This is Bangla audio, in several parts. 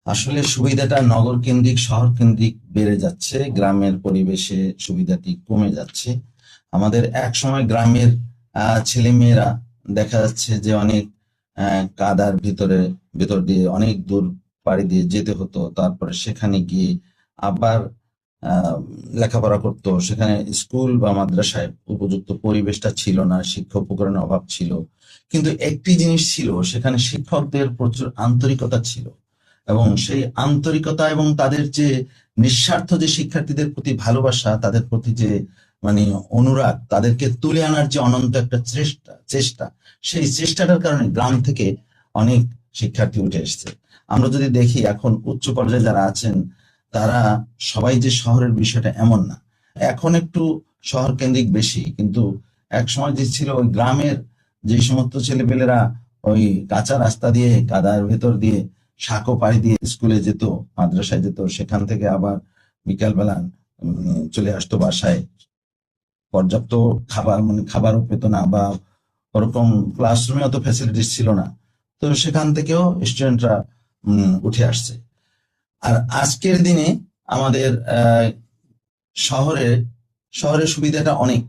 আসলে সুবিধাটা নগর কেন্দ্রিক শহর কেন্দ্রিক বেড়ে যাচ্ছে, গ্রামের পরিবেশে সুবিধাটি কমে যাচ্ছে। আমাদের এক সময় গ্রামের ছেলে মেয়েরা দেখা যাচ্ছে যে অনেক কাদার ভিতর দিয়ে অনেক দূর পাড়ি দিয়ে যেতে হতো, তারপরে সেখানে গিয়ে আবার আহ লেখাপড়া করতো। সেখানে স্কুল বা মাদ্রাসায় উপযুক্ত পরিবেশটা ছিল না, শিক্ষা উপকরণের অভাব ছিল। কিন্তু একটি জিনিস ছিল, সেখানে শিক্ষকদের প্রচুর আন্তরিকতা ছিল, এবং সেই আন্তরিকতা এবং তাদের যে নিঃস্বার্থ যে শিক্ষার্থীদের প্রতি ভালোবাসা, তাদের প্রতি যে মানে অনুরাগ, তাদেরকে তুলে আনার যে অনন্ত একটা চেষ্টা, সেই চেষ্টাটার কারণে গ্রাম থেকে অনেক শিক্ষার্থী উঠে এসেছে। আমরা যদি দেখি এখন উচ্চ পর্যায়ে যারা আছেন, তারা সবাই যে শহরের বিষয়টা এমন না। এখন একটু শহর কেন্দ্রিক বেশি, কিন্তু এক সময় যে ছিল ওই গ্রামের যে সমস্ত ছেলেপেলেরা ওই কাঁচা রাস্তা দিয়ে কাদার ভেতর দিয়ে সাঁকো পাড়ি দিয়ে স্কুলে যেত, মাদ্রাসায় যেত, সেখান থেকে আবার বিকালবেলা চলে আসতো বাসায়। পর্যাপ্ত খাবার খাবারও পেত না, বা ওরকম ক্লাসরুমে অত ফ্যাসিলিটিস ছিল না। তো সেখান থেকেও স্টুডেন্টরা উঠে আসছে। আর আজকের দিনে আমাদের শহরে শহরের সুবিধাটা অনেক,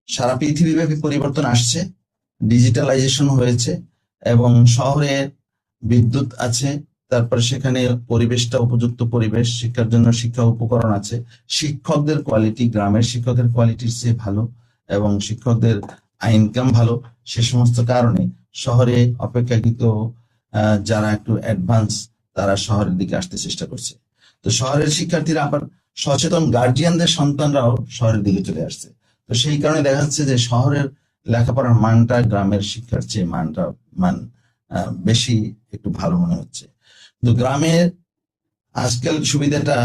সারা পৃথিবীব্যাপী পরিবর্তন আসছে, ডিজিটালাইজেশন হয়েছে, এবং শহরে বিদ্যুৎ আছে। তারপরে সেখানে পরিবেশটা উপযুক্ত পরিবেশ, শিক্ষার জন্য শিক্ষা উপকরণ আছে। শিক্ষকদের কোয়ালিটি গ্রামের শিক্ষকের কোয়ালিটির চেয়ে ভালো, এবং শিক্ষকদের ইনকাম ভালো। সে সমস্ত কারণে শহরে অপেক্ষাকৃত যারা একটু অ্যাডভান্স, তারা শহরের দিকে আসতে চেষ্টা করছে। তো শহরের শিক্ষার্থীরা আবার সচেতন গার্জিয়ানদের সন্তানরাও শহরের দিকে চলে আসছে। তো সেই কারণে দেখা যাচ্ছে যে শহরের লেখাপড়ার মানটা গ্রামের শিক্ষার চেয়ে মান বেশি একটু ভালো মনে হচ্ছে। তো গ্রামের আজকাল সুবিধাটা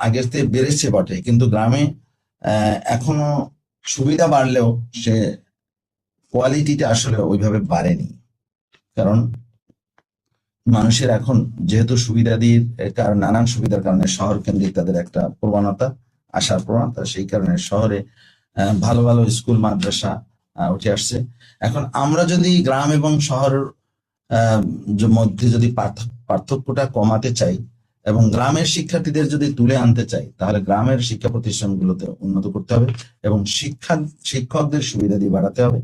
আগের থেকে বেড়েছে বটে, কিন্তু গ্রামে এখনো সুবিধা বাড়লেও সে কোয়ালিটিটা আসলে ওইভাবে বাড়েনি। কারণ মানুষের এখন যেহেতু সুবিধাদির কারণ, নানান সুবিধার কারণে শহর কেন্দ্রিক তাদের একটা প্রবণতা, আসার প্রবণতা, সেই কারণে শহরে ভালো ভালো স্কুল মাদ্রাসা উঠে আসছে। এখন আমরা যদি গ্রাম এবং শহর মধ্যে যদি পার্থক্যটা কমাতে চাই, এবং গ্রামের শিক্ষার্থীদের যদি তুলে আনতে চাই, তাহলে গ্রামের শিক্ষা প্রতিষ্ঠানগুলোতে উন্নত করতে হবে, এবং শিক্ষকদের সুবিধা দিয়ে বাড়াতে হবে,